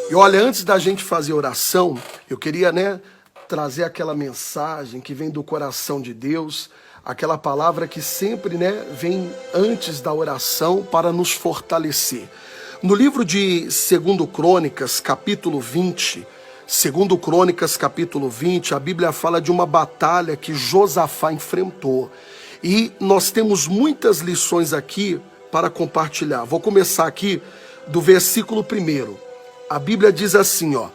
E olha, antes da gente fazer oração, eu queria, trazer aquela mensagem que vem do coração de Deus, aquela palavra que sempre, vem antes da oração para nos fortalecer. No livro de 2 Crônicas, capítulo 20, 2 Crônicas, capítulo 20, a Bíblia fala de uma batalha que Josafá enfrentou. E nós temos muitas lições aqui para compartilhar. Vou começar aqui do versículo 1. A Bíblia diz assim, 2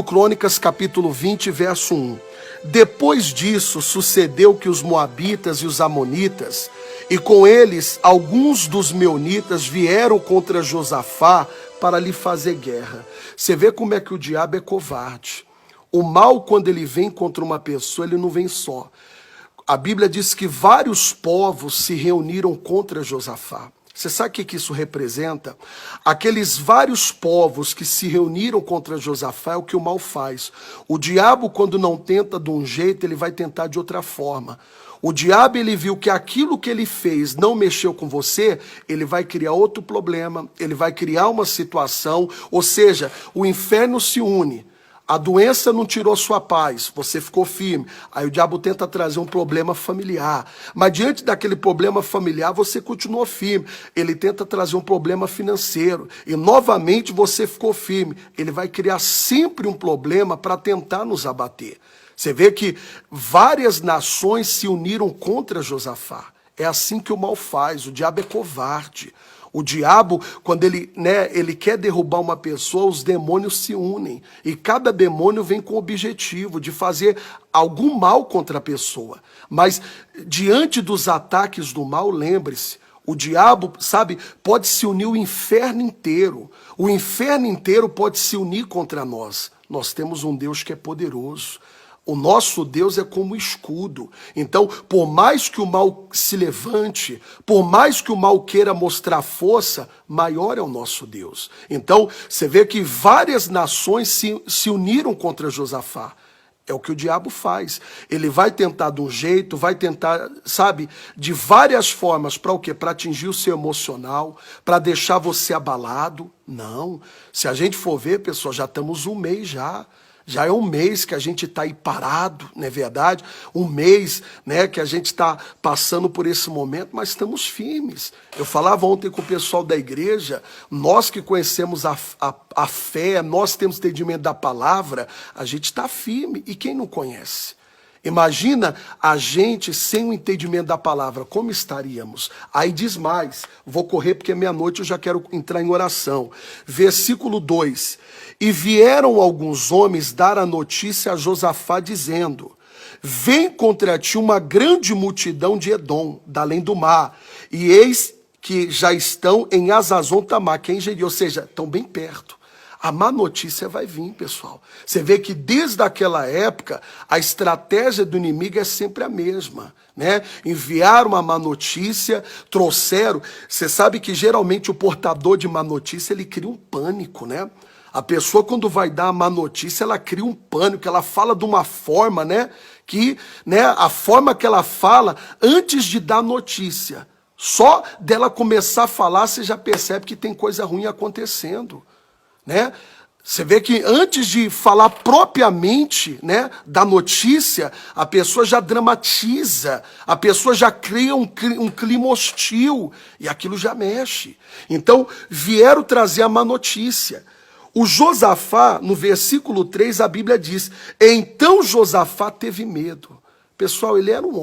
Crônicas, capítulo 20, verso 1. Depois disso, sucedeu que os moabitas e os amonitas, e com eles alguns dos meunitas, vieram contra Josafá para lhe fazer guerra. Você vê como é que o diabo é covarde. O mal, quando ele vem contra uma pessoa, ele não vem só. A Bíblia diz que vários povos se reuniram contra Josafá. Você sabe o que isso representa? Aqueles vários povos que se reuniram contra Josafá é o que o mal faz. O diabo, quando não tenta de um jeito, ele vai tentar de outra forma. O diabo, ele viu que aquilo que ele fez não mexeu com você, ele vai criar outro problema, ele vai criar uma situação, ou seja, o inferno se une. A doença não tirou sua paz, você ficou firme. Aí o diabo tenta trazer um problema familiar. Mas diante daquele problema familiar, você continuou firme. Ele tenta trazer um problema financeiro. E novamente você ficou firme. Ele vai criar sempre um problema para tentar nos abater. Você vê que várias nações se uniram contra Josafá. É assim que o mal faz, o diabo é covarde. O diabo, quando ele quer derrubar uma pessoa, os demônios se unem. E cada demônio vem com o objetivo de fazer algum mal contra a pessoa. Mas diante dos ataques do mal, lembre-se, o diabo, pode se unir o inferno inteiro. O inferno inteiro pode se unir contra nós. Nós temos um Deus que é poderoso. O nosso Deus é como escudo. Então, por mais que o mal se levante, por mais que o mal queira mostrar força, maior é o nosso Deus. Então, você vê que várias nações se uniram contra Josafá. É o que o diabo faz. Ele vai tentar de um jeito, vai tentar, de várias formas. Para o quê? Para atingir o seu emocional, para deixar você abalado. Não. Se a gente for ver, pessoal, já estamos um mês já. Já é um mês que a gente está aí parado, não é verdade? Um mês, que a gente está passando por esse momento, mas estamos firmes. Eu falava ontem com o pessoal da igreja, nós que conhecemos a fé, nós temos entendimento da palavra, a gente está firme. E quem não conhece? Imagina a gente sem o entendimento da palavra, como estaríamos? Aí diz mais, vou correr porque meia-noite eu já quero entrar em oração. Versículo 2, e vieram alguns homens dar a notícia a Josafá dizendo, vem contra ti uma grande multidão de Edom, da além do mar, e eis que já estão em Azazon Tamar, que é em Jeri, ou seja, estão bem perto. A má notícia vai vir, pessoal. Você vê que desde aquela época, a estratégia do inimigo é sempre a mesma, Enviaram uma má notícia, trouxeram. Você sabe que geralmente o portador de má notícia, ele cria um pânico, A pessoa, quando vai dar a má notícia, ela cria um pânico, ela fala de uma forma, que, a forma que ela fala, antes de dar notícia, só dela começar a falar, você já percebe que tem coisa ruim acontecendo. Você vê que antes de falar propriamente, da notícia, a pessoa já dramatiza, a pessoa já cria um clima hostil, e aquilo já mexe. Então, vieram trazer a má notícia. O Josafá, no versículo 3, a Bíblia diz, então Josafá teve medo. Pessoal, ele era um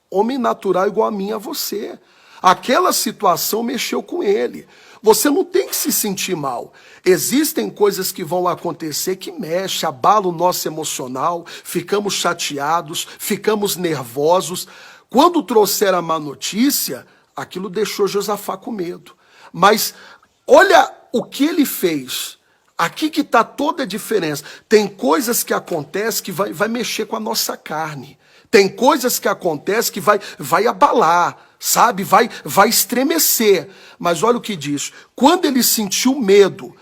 homem natural igual a mim e a você. Aquela situação mexeu com ele. Você não tem que se sentir mal. Existem coisas que vão acontecer que mexem, abalam o nosso emocional, ficamos chateados, ficamos nervosos. Quando trouxeram a má notícia, aquilo deixou Josafá com medo. Mas olha o que ele fez. Aqui que está toda a diferença. Tem coisas que acontecem que vai mexer com a nossa carne. Tem coisas que acontecem que vai abalar, vai estremecer. Mas olha o que diz. Quando ele sentiu medo,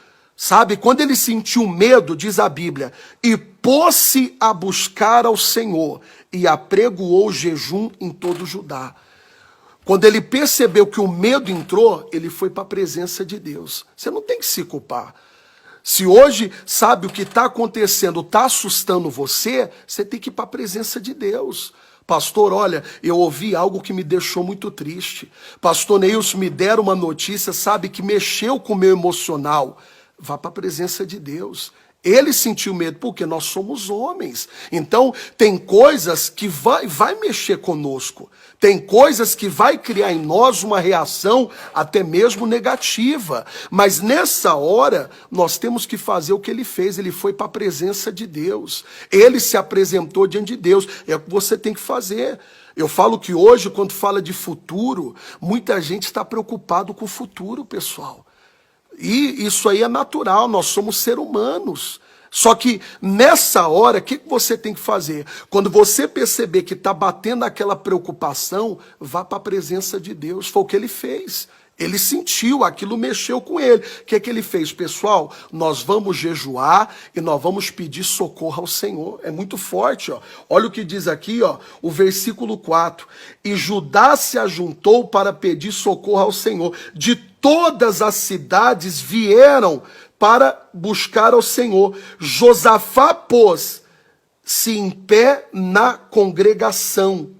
quando ele sentiu medo, diz a Bíblia, e pôs-se a buscar ao Senhor, e apregoou jejum em todo Judá. Quando ele percebeu que o medo entrou, ele foi para a presença de Deus. Você não tem que se culpar. Se hoje, sabe, o que está acontecendo está assustando você, você tem que ir para a presença de Deus. Pastor, olha, eu ouvi algo que me deixou muito triste. Pastor Neilson, me deram uma notícia, sabe, que mexeu com o meu emocional. Vá para a presença de Deus. Ele sentiu medo, porque nós somos homens. Então, tem coisas que vai mexer conosco. Tem coisas que vai criar em nós uma reação até mesmo negativa. Mas nessa hora, nós temos que fazer o que ele fez. Ele foi para a presença de Deus. Ele se apresentou diante de Deus. É o que você tem que fazer. Eu falo que hoje, quando fala de futuro, muita gente está preocupado com o futuro, pessoal. E isso aí é natural, nós somos seres humanos. Só que nessa hora, o que você tem que fazer? Quando você perceber que está batendo aquela preocupação, vá para a presença de Deus. Foi o que ele fez. Ele sentiu, aquilo mexeu com ele. O que ele fez? Pessoal, nós vamos jejuar e nós vamos pedir socorro ao Senhor. É muito forte, ó. Olha o que diz aqui, ó, o versículo 4. E Judá se ajuntou para pedir socorro ao Senhor. De todas as cidades vieram para buscar ao Senhor. Josafá pôs-se em pé na congregação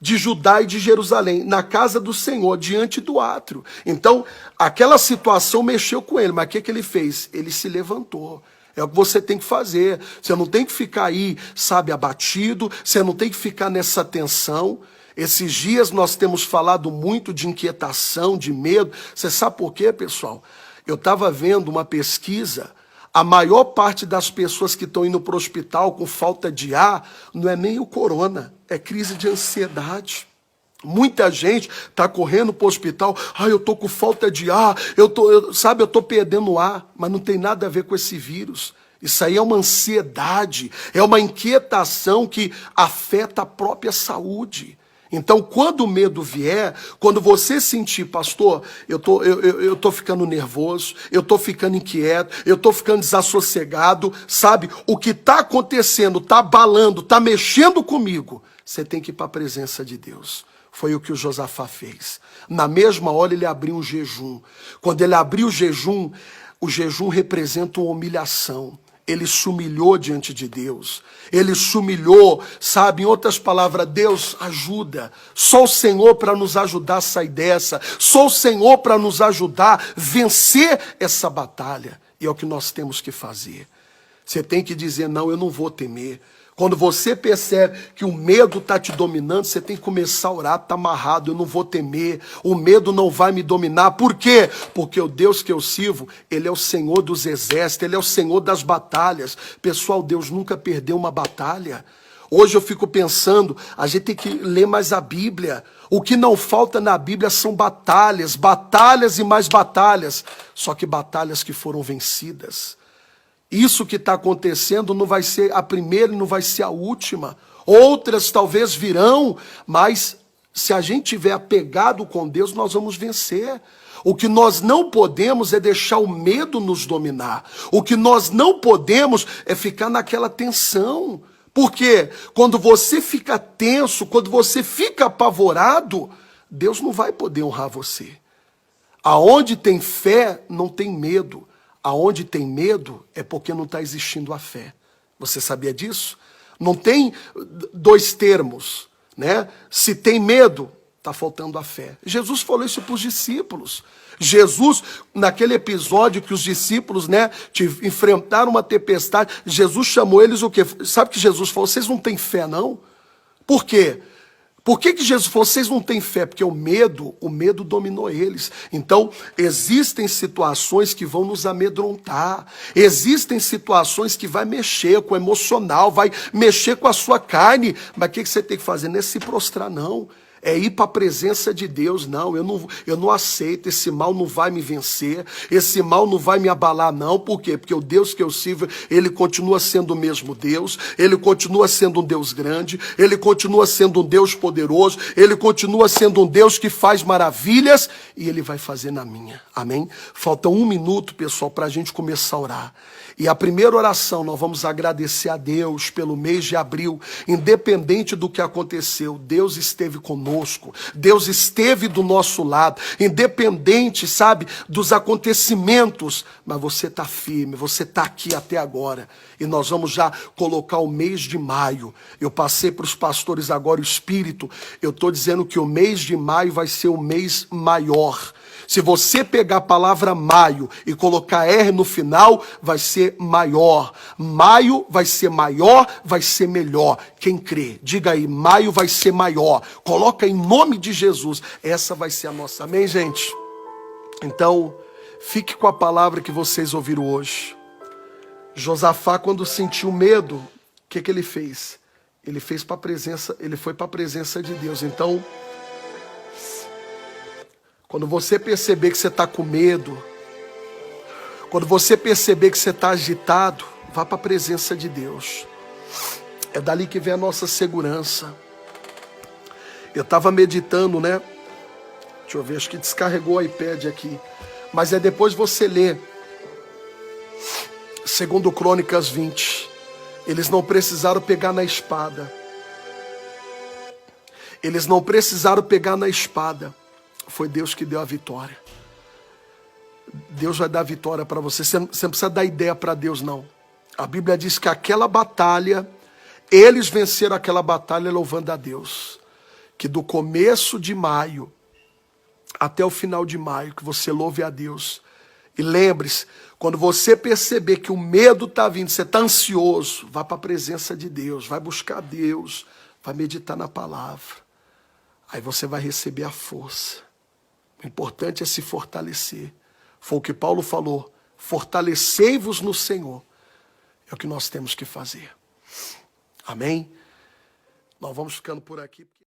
de Judá e de Jerusalém, na casa do Senhor, diante do átrio. Então, aquela situação mexeu com ele, mas o que ele fez? Ele se levantou. É o que você tem que fazer. Você não tem que ficar aí, sabe, abatido, você não tem que ficar nessa tensão. Esses dias nós temos falado muito de inquietação, de medo. Você sabe por quê, pessoal? Eu estava vendo uma pesquisa, a maior parte das pessoas que estão indo para o hospital com falta de ar, não é nem o corona, é crise de ansiedade. Muita gente está correndo para o hospital, eu estou com falta de ar, eu estou perdendo ar, mas não tem nada a ver com esse vírus. Isso aí é uma ansiedade, é uma inquietação que afeta a própria saúde. Então, quando o medo vier, quando você sentir, pastor, eu tô ficando nervoso, eu tô ficando inquieto, eu tô ficando desassossegado, sabe? O que está acontecendo, está abalando, está mexendo comigo, você tem que ir para a presença de Deus. Foi o que o Josafá fez. Na mesma hora ele abriu um jejum. Quando ele abriu o jejum representa uma humilhação. Ele se humilhou diante de Deus. Ele se humilhou, sabe? Em outras palavras, Deus ajuda. Só o Senhor para nos ajudar a sair dessa. Só o Senhor para nos ajudar a vencer essa batalha. E é o que nós temos que fazer. Você tem que dizer, não, eu não vou temer. Quando você percebe que o medo está te dominando, você tem que começar a orar, está amarrado, eu não vou temer, o medo não vai me dominar. Por quê? Porque o Deus que eu sirvo, Ele é o Senhor dos exércitos, Ele é o Senhor das batalhas. Pessoal, Deus nunca perdeu uma batalha. Hoje eu fico pensando, a gente tem que ler mais a Bíblia. O que não falta na Bíblia são batalhas, batalhas e mais batalhas. Só que batalhas que foram vencidas. Isso que está acontecendo não vai ser a primeira e não vai ser a última. Outras talvez virão, mas se a gente tiver apegado com Deus, nós vamos vencer. O que nós não podemos é deixar o medo nos dominar. O que nós não podemos é ficar naquela tensão. Porque quando você fica tenso, quando você fica apavorado, Deus não vai poder honrar você. Aonde tem fé, não tem medo. Aonde tem medo é porque não está existindo a fé. Você sabia disso? Não tem dois termos, né? Se tem medo, está faltando a fé. Jesus falou isso para os discípulos. Jesus, naquele episódio que os discípulos, né, enfrentaram uma tempestade, Jesus chamou eles o quê? Sabe o que Jesus falou? Vocês não têm fé, não? Por quê? Por que Jesus falou, vocês não têm fé? Porque o medo dominou eles. Então, existem situações que vão nos amedrontar. Existem situações que vai mexer com o emocional, vai mexer com a sua carne. Mas o que você tem que fazer? Não é se prostrar, não. É ir para a presença de Deus. Não, eu não aceito, esse mal não vai me vencer, esse mal não vai me abalar, não. Por quê? Porque o Deus que eu sirvo, Ele continua sendo o mesmo Deus, Ele continua sendo um Deus grande, Ele continua sendo um Deus poderoso, Ele continua sendo um Deus que faz maravilhas, e Ele vai fazer na minha. Amém? Falta 1 minuto, pessoal, para a gente começar a orar. E a primeira oração, nós vamos agradecer a Deus pelo mês de abril, independente do que aconteceu, Deus esteve conosco. conosco. Deus esteve do nosso lado, independente, sabe, dos acontecimentos. Mas você está firme, você está aqui até agora. E nós vamos já colocar o mês de maio. Eu passei para os pastores agora o Espírito. Eu estou dizendo que o mês de maio vai ser o mês maior. Se você pegar a palavra maio e colocar R no final, vai ser maior. Maio vai ser maior, vai ser melhor. Quem crê, diga aí, maio vai ser maior. Coloca em nome de Jesus. Essa vai ser a nossa. Amém, gente? Então, fique com a palavra que vocês ouviram hoje. Josafá, quando sentiu medo, o que ele fez? Ele foi para a presença de Deus. Então, quando você perceber que você está com medo, quando você perceber que você está agitado, vá para a presença de Deus. É dali que vem a nossa segurança. Eu estava meditando, né? Deixa eu ver, acho que descarregou o iPad aqui. Mas é depois você ler. Segundo Crônicas 20. Eles não precisaram pegar na espada. Eles não precisaram pegar na espada. Foi Deus que deu a vitória. Deus vai dar a vitória para você. Você não precisa dar ideia para Deus, não. A Bíblia diz que aquela batalha, eles venceram aquela batalha louvando a Deus. Que do começo de maio até o final de maio, que você louve a Deus. E lembre-se, quando você perceber que o medo está vindo, você está ansioso, vá para a presença de Deus, vai buscar Deus, vai meditar na palavra. Aí você vai receber a força. O importante é se fortalecer. Foi o que Paulo falou. Fortalecei-vos no Senhor. É o que nós temos que fazer. Amém? Nós vamos ficando por aqui.